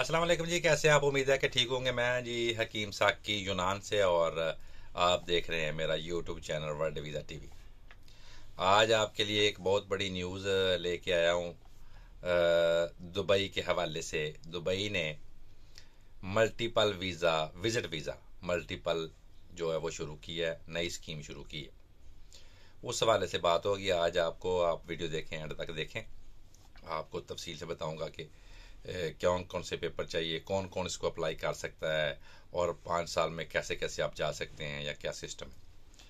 अस्सलाम वालेकुम जी, कैसे हैं आप? उम्मीद है कि ठीक होंगे। मैं जी हकीम साकी यूनान से, और आप देख रहे हैं मेरा YouTube channel world visa TV. आज आपके लिए एक बहुत बड़ी न्यूज़ लेके आया हूँ। दुबई के हवाले से दुबई ने multiple visa, visit visa multiple जो है वो शुरू की है, नई स्कीम शुरू की है। उस हवाले से बात होगी आज। आपको आप वीडियो देखें, एंड तक देखें। आपको तफसील से बताऊंगा कि कौन कौन से पेपर चाहिए, कौन कौन इसको अप्लाई कर सकता है, और 5 साल में कैसे कैसे आप जा सकते हैं, या क्या सिस्टम है।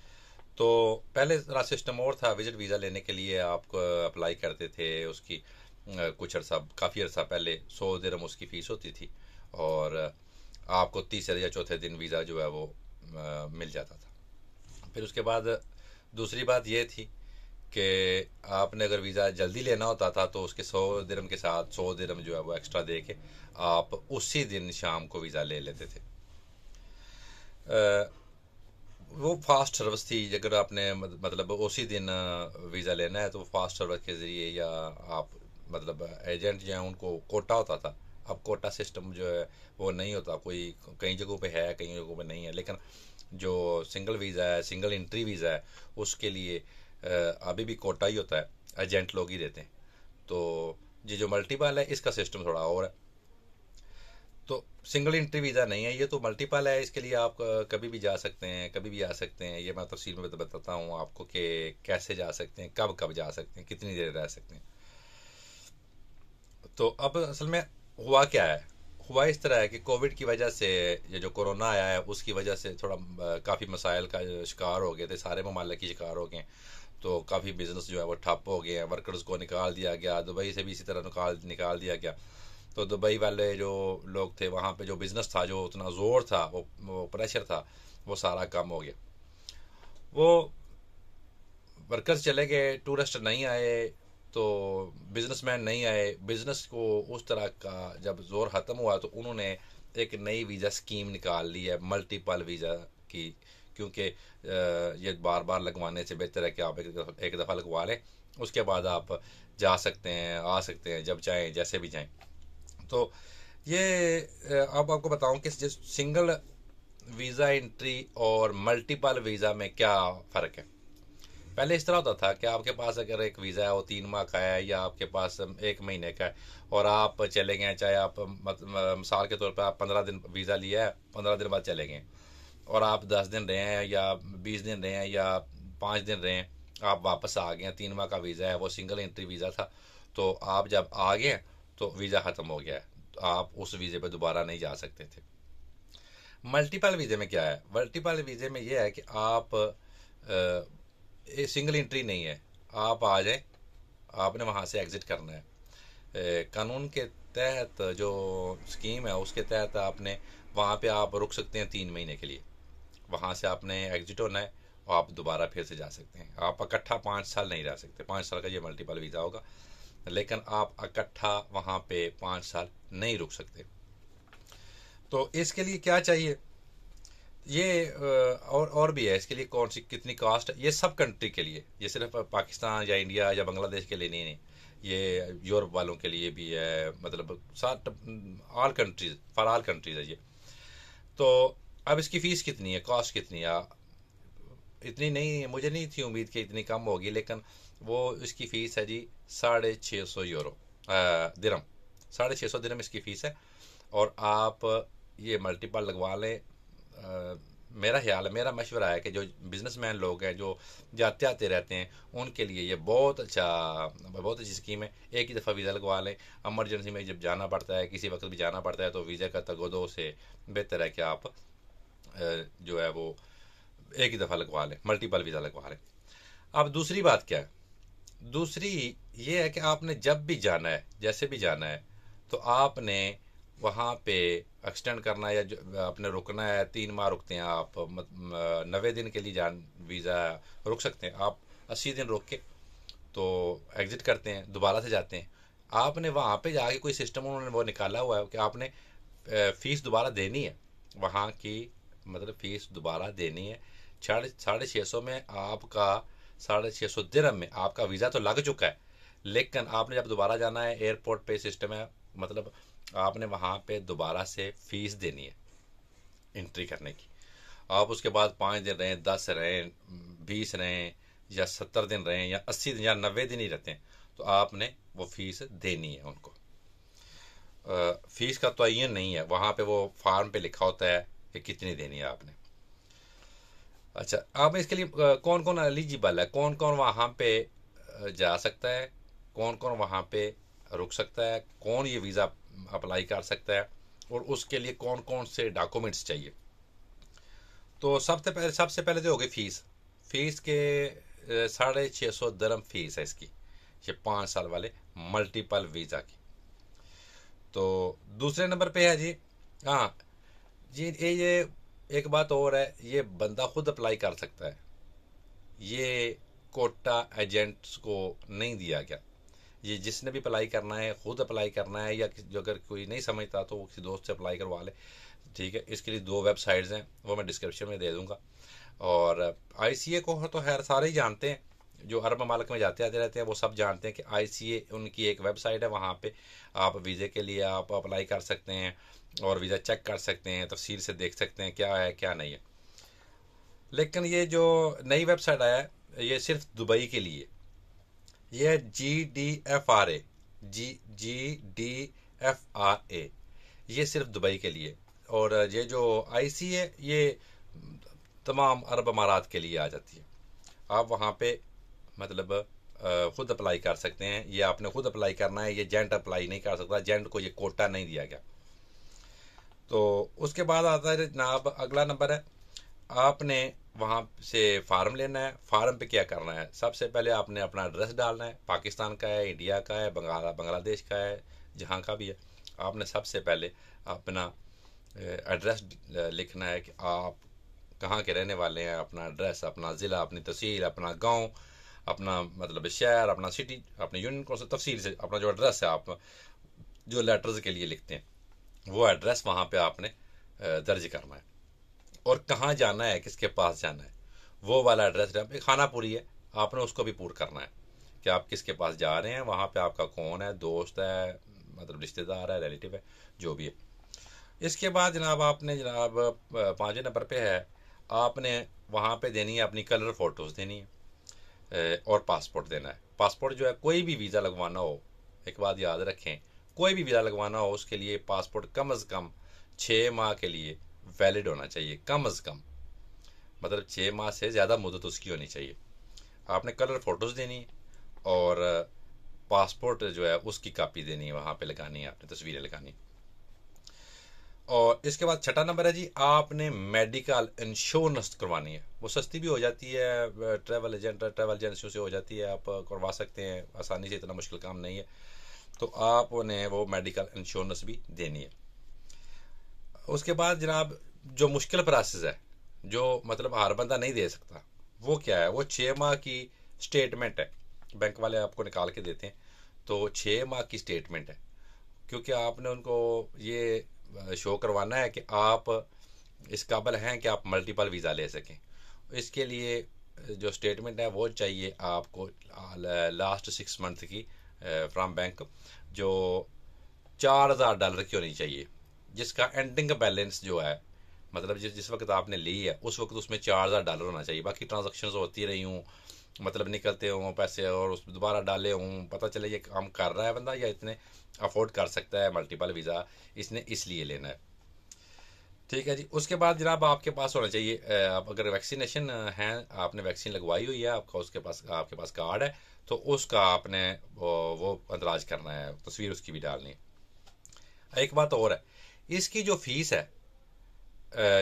तो पहले ज़रा सिस्टम और था। विजिट वीज़ा लेने के लिए आप अप्लाई करते थे। उसकी कुछ अर्सा, काफ़ी अर्सा पहले 100 दिरहम उसकी फ़ीस होती थी, और आपको तीसरे या चौथे दिन वीज़ा जो है वो मिल जाता था। फिर उसके बाद दूसरी बात ये थी कि आपने अगर वीज़ा जल्दी लेना होता था तो उसके 100 दिरहम के साथ 100 दिरहम जो है वो एक्स्ट्रा दे के आप उसी दिन शाम को वीज़ा ले लेते थे। वो फास्ट सर्विस थी। अगर आपने मतलब उसी दिन वीज़ा लेना है तो फास्ट सर्विस के ज़रिए, या आप मतलब एजेंट जो है उनको कोटा होता था। अब कोटा सिस्टम जो है वो नहीं होता। कोई कई जगहों पे है, कई जगहों पे नहीं है। लेकिन जो सिंगल वीज़ा है, सिंगल एंट्री वीज़ा है, उसके लिए अभी भी कोटा ही होता है, एजेंट लोग ही देते हैं। तो ये जो मल्टीपल है इसका सिस्टम थोड़ा और है। तो सिंगल एंट्री वीज़ा नहीं है, ये तो मल्टीपल है। इसके लिए आप कभी भी जा सकते हैं, कभी भी आ सकते हैं। ये मैं तफसील में बताता हूँ आपको कि कैसे जा सकते हैं, कब कब जा सकते हैं, कितनी देर रह सकते हैं। तो अब असल में हुआ क्या है? हुआ इस तरह है कि कोविड की वजह से, ये जो कोरोना आया है उसकी वजह से थोड़ा काफ़ी मसाइल का शिकार हो गए थे। सारे ममालिक की शिकार हो गए। तो काफ़ी बिजनेस जो है वो ठप हो गए हैं। वर्कर्स को निकाल दिया गया। दुबई से भी इसी तरह निकाल निकाल दिया गया। तो दुबई वाले जो लोग थे, वहाँ पे जो बिज़नेस था, जो उतना ज़ोर था, वो प्रेशर था, वो सारा कम हो गया। वो वर्कर्स चले गए, टूरिस्ट नहीं आए, तो बिजनेसमैन नहीं आए। बिजनेस को उस तरह का जब जोर ख़त्म हुआ तो उन्होंने एक नई वीज़ा स्कीम निकाल ली है, मल्टीपल वीज़ा की। क्योंकि ये बार बार लगवाने से बेहतर है कि आप एक दफ़ा लगवा लें। उसके बाद आप जा सकते हैं, आ सकते हैं, जब चाहें, जैसे भी चाहें। तो ये अब आपको बताऊं कि जिस सिंगल वीज़ा एंट्री और मल्टीपल वीज़ा में क्या फ़र्क है। पहले इस तरह होता था कि आपके पास अगर एक वीज़ा है वो 3 माह का है, या आपके पास 1 महीने का है, और आप चले गए, चाहे आप मिसाल के तौर पर आप 15 दिन वीज़ा लिया है, 15 दिन बाद चले गए, और आप 10 दिन रहे हैं, या 20 दिन रहे हैं, या 5 दिन रहे हैं, आप वापस आ गए हैं। 3 माह का वीज़ा है, वो सिंगल एंट्री वीज़ा था। तो आप जब आ गए तो वीज़ा ख़त्म हो गया है, तो आप उस वीज़े पे दोबारा नहीं जा सकते थे। मल्टीपल वीज़े में क्या है? मल्टीपल वीज़े में ये है कि आप सिंगल एंट्री नहीं है। आप आ जाए, आपने वहाँ से एग्ज़िट करना है। कानून के तहत जो स्कीम है उसके तहत आपने वहाँ पे आप रुक सकते हैं 3 महीने के लिए। वहाँ से आपने एग्ज़िट होना है, और आप दोबारा फिर से जा सकते हैं। आप इकट्ठा 5 साल नहीं रह सकते। 5 साल का ये मल्टीपल वीज़ा होगा, लेकिन आप इकट्ठा वहाँ पे 5 साल नहीं रुक सकते। तो इसके लिए क्या चाहिए? ये और भी है। इसके लिए कौन सी कितनी कास्ट है, ये सब कंट्री के लिए। ये सिर्फ पाकिस्तान या इंडिया या बांग्लादेश के लिए नहीं, नहीं। ये यूरोप वालों के लिए भी है, मतलब सात all countries, for all countries है ये। तो अब इसकी फ़ीस कितनी है, कॉस्ट कितनी है? इतनी नहीं, मुझे नहीं थी उम्मीद कि इतनी कम होगी, लेकिन वो इसकी फ़ीस है जी 650 यूरो, दिरहम। 650 दिरहम इसकी फ़ीस है। और आप ये मल्टीपल लगवा लें। मेरा ख्याल है, मेरा मशवरा है कि जो बिजनेसमैन लोग हैं, जो जाते आते रहते हैं, उनके लिए ये बहुत अच्छी स्कीम है। एक ही दफ़ा वीज़ा लगवा लें। एमरजेंसी में जब जाना पड़ता है, किसी वक्त भी जाना पड़ता है, तो वीज़ा का तगोदो से बेहतर है कि आप जो है वो एक ही दफ़ा लगवा लें, मल्टीपल वीज़ा लगवा लें। अब दूसरी बात क्या है? दूसरी ये है कि आपने जब भी जाना है, जैसे भी जाना है, तो आपने वहाँ पे एक्सटेंड करना है, या आपने रुकना है। 3 माह रुकते हैं आप, 90 दिन के लिए जान वीज़ा रुक सकते हैं आप। 80 दिन रुक के तो एग्ज़िट करते हैं, दोबारा से जाते हैं। आपने वहाँ पे जाके कोई सिस्टम उन्होंने वो निकाला हुआ है कि आपने फ़ीस दोबारा देनी है वहाँ की। मतलब फ़ीस दोबारा देनी है। 650 में आपका, 650 दिरहम में आपका वीज़ा तो लग चुका है। लेकिन आपने जब दोबारा जाना है, एयरपोर्ट पे सिस्टम है, मतलब आपने वहाँ पे दोबारा से फ़ीस देनी है एंट्री करने की। आप उसके बाद 5 दिन रहें, 10 रहें, 20 रहें, या 70 दिन रहें, या 80 दिन या 90 दिन ही रहते हैं, तो आपने वो फ़ीस देनी है उनको। फ़ीस का तयन नहीं है, वहाँ पे वो फार्म पे लिखा होता है कि कितनी देनी है आपने। अच्छा, आप इसके लिए कौन कौन एलिजिबल है, कौन कौन वहाँ पे जा सकता है, कौन कौन वहाँ पे रुक सकता है, कौन ये वीज़ा अप्लाई कर सकता है, और उसके लिए कौन कौन से डॉक्यूमेंट्स चाहिए। तो सबसे पहले तो होगी फ़ीस। फ़ीस के 650 दरम फ़ीस है इसकी, ये 5 साल वाले मल्टीपल वीज़ा की। तो दूसरे नंबर पे है जी, हाँ जी, ये एक बात और है, ये बंदा खुद अप्लाई कर सकता है, ये कोटा एजेंट्स को नहीं दिया गया। ये जिसने भी अप्लाई करना है खुद अप्लाई करना है, या जो अगर कोई नहीं समझता तो वो किसी दोस्त से अप्लाई करवा ले। ठीक है, इसके लिए 2 वेबसाइट्स हैं, वो मैं डिस्क्रिप्शन में दे दूंगा। और आईसीए को तो खैर सारे ही जानते हैं, जो अरब ममालिक में जाते आते रहते हैं वो सब जानते हैं कि आईसीए उनकी एक वेबसाइट है, वहाँ पे आप वीज़े के लिए आप अप्लाई कर सकते हैं और वीज़ा चेक कर सकते हैं, तफसील से देख सकते हैं क्या है क्या नहीं है। लेकिन ये जो नई वेबसाइट आया है ये सिर्फ दुबई के लिए, ये है GDFRA, GDFRA, ये सिर्फ दुबई के लिए। और ये जो आईसी है ये तमाम अरब अमारात के लिए आ जाती है। आप वहाँ पे मतलब खुद अप्लाई कर सकते हैं, ये आपने खुद अप्लाई करना है, ये जेंट अप्लाई नहीं कर सकता, जेंट को ये कोटा नहीं दिया गया। तो उसके बाद आता है जनाब अगला नंबर है, आपने वहाँ से फार्म लेना है। फार्म पे क्या करना है, सबसे पहले आपने अपना एड्रेस डालना है, पाकिस्तान का है, इंडिया का है, बांग्लादेश का है, जहाँ का भी है। आपने सबसे पहले अपना एड्रेस लिखना है कि आप कहाँ के रहने वाले हैं, अपना एड्रेस, अपना ज़िला, अपनी तहसील, अपना गांव, अपना मतलब शहर, अपना सिटी, अपने यूनियन कौन सा तफसील से अपना जो एड्रेस है, आप जो लेटर्स के लिए लिखते हैं वो एड्रेस वहाँ पे आपने दर्ज करना है। और कहाँ जाना है, किसके पास जाना है, वो वाला एड्रेस खानापुरी है, आपने उसको भी पूरा करना है कि आप किसके पास जा रहे हैं, वहाँ पे आपका कौन है, दोस्त है, मतलब रिश्तेदार है, रिलेटिव है, जो भी है। इसके बाद जनाब आपने जनाब 5वें नंबर पे है, आपने वहाँ पे देनी है अपनी कलर फ़ोटोज़ देनी है, और पासपोर्ट देना है। पासपोर्ट जो है, कोई भी वीज़ा लगवाना हो, एक बात याद रखें, कोई भी वीज़ा लगवाना हो उसके लिए पासपोर्ट कम अज़ कम 6 माह के लिए वैलिड होना चाहिए, कम अज़ कम, मतलब 6 माह से ज़्यादा मुद्दत उसकी होनी चाहिए। आपने कलर फ़ोटोज़ देनी है और पासपोर्ट जो है उसकी कापी देनी है, वहाँ पे लगानी है, आपने तस्वीरें लगानी। और इसके बाद 6 नंबर है जी, आपने मेडिकल इंश्योरेंस करवानी है। वो सस्ती भी हो जाती है, ट्रैवल एजेंसियों से हो जाती है, आप करवा सकते हैं आसानी से, इतना मुश्किल काम नहीं है। तो आपने वो मेडिकल इंश्योरेंस भी देनी है। उसके बाद जनाब जो मुश्किल प्रोसेस है, जो मतलब हर बंदा नहीं दे सकता, वो क्या है, वो 6 माह की स्टेटमेंट है, बैंक वाले आपको निकाल के देते हैं। तो 6 माह की स्टेटमेंट है, क्योंकि आपने उनको ये शो करवाना है कि आप इस काबिल हैं कि आप मल्टीपल वीज़ा ले सकें। इसके लिए जो स्टेटमेंट है वो चाहिए आपको लास्ट 6 मंथ की फ्रॉम बैंक, जो $4000 की होनी चाहिए, जिसका एंडिंग बैलेंस जो है, मतलब जिस वक्त आपने ली है उस वक्त उसमें $4000 होना चाहिए। बाकी ट्रांजेक्शन होती रही हूँ, मतलब निकलते हों पैसे और उस दोबारा डाले हों, पता चले ये काम कर रहा है बंदा या इतने अफोर्ड कर सकता है मल्टीपल वीज़ा, इसने इसलिए लेना है। ठीक है जी। उसके बाद जनाब आपके पास होना चाहिए, आप अगर वैक्सीनेशन है, आपने वैक्सीन लगवाई हुई है, आपका उसके पास आपके पास कार्ड है, तो उसका आपने वो अंदराज करना है, तस्वीर उसकी भी डालनी है। एक बात और है, इसकी जो फ़ीस है,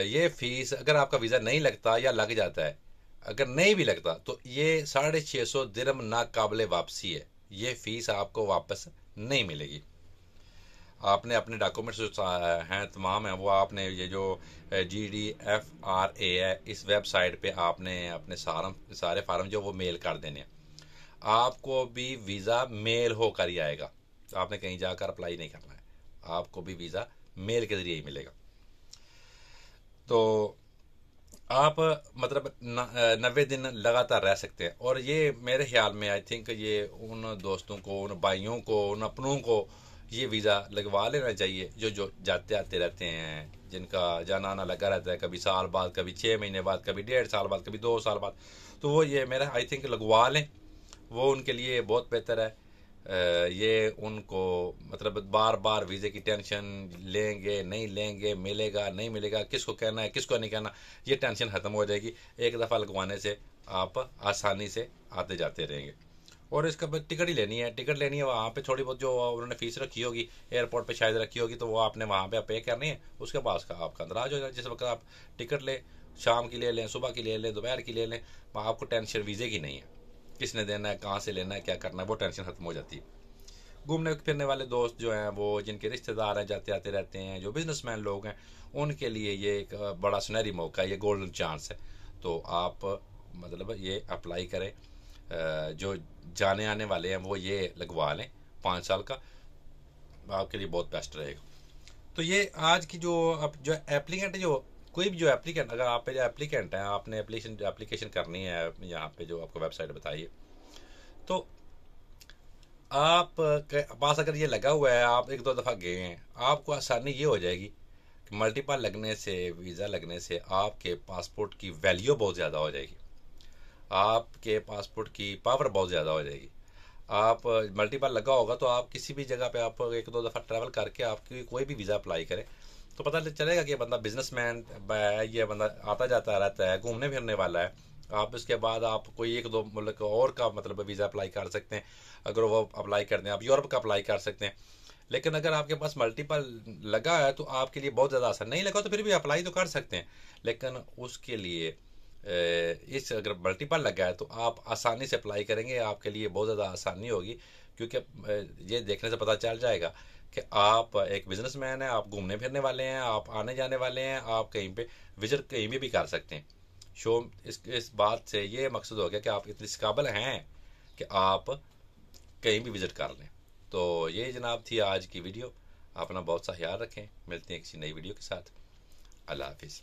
ये फ़ीस अगर आपका वीज़ा नहीं लगता या लग जाता है, अगर नहीं भी लगता तो ये 650 दिरहम नाकाबिले वापसी है, ये फ़ीस आपको वापस नहीं मिलेगी। आपने अपने डॉक्यूमेंट्स जो हैं तमाम हैं वो आपने ये जो GDFRA है, इस वेबसाइट पे आपने अपने सारे फार्म जो वो मेल कर देने हैं। आपको भी वीज़ा मेल होकर ही आएगा, आपने कहीं जाकर अप्लाई नहीं करना है, आपको भी वीज़ा मेल के ज़रिए ही मिलेगा। तो आप मतलब 90 दिन लगातार रह सकते हैं। और ये मेरे ख्याल में आई थिंक ये उन दोस्तों को, उन भाइयों को, उन अपनों को ये वीज़ा लगवा लेना चाहिए। जो जो जाते आते रहते हैं, जिनका जाना आना लगा रहता है, कभी साल बाद, कभी 6 महीने बाद, कभी 1.5 साल बाद, कभी 2 साल बाद, तो वो ये मेरा आई थिंक लगवा लें, वो उनके लिए बहुत बेहतर है। ये उनको मतलब बार बार वीज़े की टेंशन, लेंगे नहीं लेंगे, मिलेगा नहीं मिलेगा, किसको कहना है किसको नहीं कहना, ये टेंशन ख़त्म हो जाएगी। एक दफ़ा लगवाने से आप आसानी से आते जाते रहेंगे। और इसका बस टिकट ही लेनी है, टिकट लेनी है वहाँ पे, थोड़ी बहुत जो उन्होंने फीस रखी होगी एयरपोर्ट पे शायद रखी होगी, तो वो आपने वहाँ पे पे करनी है। उसके बाद का आपका अंदराज हो जाए। जिस वक्त आप टिकट लें, शाम की ले लें, सुबह की ले लें, दोपहर की ले लें, वहाँ आपको टेंशन वीज़े की नहीं है, किसने देना है, कहाँ से लेना है, क्या करना है, वो टेंशन खत्म हो जाती है। घूमने फिरने वाले दोस्त जो हैं, वो जिनके रिश्तेदार हैं, जाते आते रहते हैं, जो बिजनेसमैन लोग हैं, उनके लिए ये एक बड़ा सुनहरी मौका है, ये गोल्डन चांस है। तो आप मतलब ये अप्लाई करें। जो जाने आने वाले हैं वो ये लगवा लें, 5 साल का, आपके लिए बहुत बेस्ट रहेगा। तो ये आज की जो अब जो एप्लीकेंट जो कोई भी जो एप्लीकेंट, अगर आप जो एप्लीकेंट हैं, आपने एप्लीकेशन करनी है यहाँ पे जो आपको वेबसाइट बताइए, तो आप के पास अगर ये लगा हुआ है, आप एक दो दफ़ा गए हैं, आपको आसानी ये हो जाएगी कि मल्टीपल लगने से, वीज़ा लगने से आपके पासपोर्ट की वैल्यू बहुत ज़्यादा हो जाएगी, आपके पासपोर्ट की पावर बहुत ज़्यादा हो जाएगी। आप मल्टीपल लगा होगा तो आप किसी भी जगह पे आप एक दो दफ़ा ट्रैवल करके आपकी कोई भी वीज़ा अप्लाई करें, तो पता चलेगा कि ये बंदा बिजनेसमैन है, ये बंदा आता जाता रहता है, घूमने फिरने वाला है। आप इसके बाद आप कोई एक दो मुल्क और का मतलब वीज़ा अप्लाई कर सकते हैं। अगर वो अप्लाई करते हैं, आप यूरोप का अप्लाई कर सकते हैं। लेकिन अगर आपके पास मल्टीपल लगा है तो आपके लिए बहुत ज़्यादा आसान, नहीं लगा तो फिर भी अप्लाई तो कर सकते हैं, लेकिन उसके लिए इस अगर मल्टीपल लगा है तो आप आसानी से अप्लाई करेंगे, आपके लिए बहुत ज़्यादा आसानी होगी। क्योंकि ये देखने से पता चल जाएगा कि आप एक बिजनेसमैन हैं, आप घूमने फिरने वाले हैं, आप आने जाने वाले हैं, आप कहीं पे विजिट कहीं भी कर सकते हैं। शो इस बात से ये मकसद हो गया कि आप इतने काबिल हैं कि आप कहीं भी विजिट कर लें। तो ये जनाब थी आज की वीडियो। अपना बहुत सा ख्याल रखें, मिलते हैं किसी नई वीडियो के साथ। अल्लाह हाफिज़।